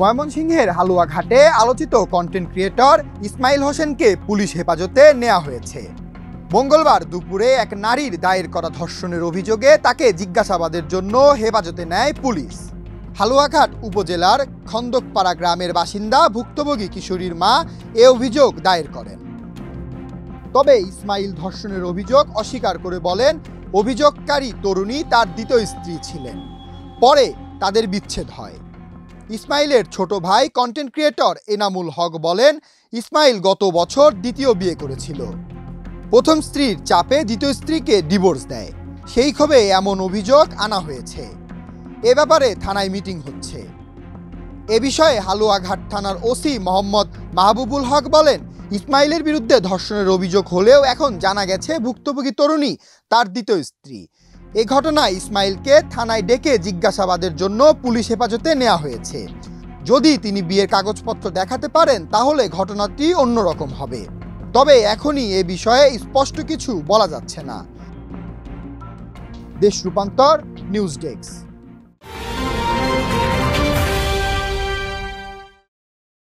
ময়মনসিংহের হালুয়াঘাটে আলোচিত content creator Ismail হোসেনকে পুলিশ হেফাজতে নেওয়া হয়েছে। মঙ্গলবার দুপুরে এক নারীর দায়ের করা ধর্ষণের অভিযোগে তাকে জিজ্ঞাসাবাদের জন্য হেফাজতে নেয় পুলিশ। হালুয়াঘাট উপজেলার খন্দকপাড়া গ্রামের বাসিন্দা ভুক্তভোগী কিশোরীর মা এ অভিযোগ দায়ের করেন। তবে ইসমাইল ধর্ষণের অভিযোগ অস্বীকার করে বলেন, অভিযোগকারী তরুণী তার দ্বিতীয় স্ত্রী ছিলেন। পরে তাদের বিচ্ছেদ হয়। ইসমাইলের ছোট ভাই কন্টেন্ট ক্রিয়েটর এনামুল হক বলেন, ইসমাইল গত বছর দ্বিতীয় বিয়ে করেছিল। প্রথম স্ত্রীর চাপে দ্বিতীয় স্ত্রীকে ডিভোর্স দেয়। সেই ক্ষোভে এমন অভিযোগ আনা হয়েছে। এ ব্যাপারে থানায় মিটিং হচ্ছে। এ বিষয়ে হালুয়াঘাট থানার ওসি মোহাম্মদ মাহবুবুল হক বলেন, ইসমাইলের বিরুদ্ধে ধর্ষণের অভিযোগ হলেও এখন জানা গেছে ভুক্তভোগী তরুণী তার দ্বিতীয় স্ত্রী। এ ঘটনায় ইসমাইলকে থানায় ডেকে জিজ্ঞাসাবাদের জন্য পুলিশ হেফাজতে নেওয়া হয়েছে। যদি তিনি বিয়ের কাগজপত্র দেখাতে পারেন তাহলে ঘটনাটি অন্যরকম হবে। তবে এখনই এ বিষয়ে স্পষ্ট কিছু বলা যাচ্ছে না। দেশ রূপান্তর নিউজ ডেস্ক।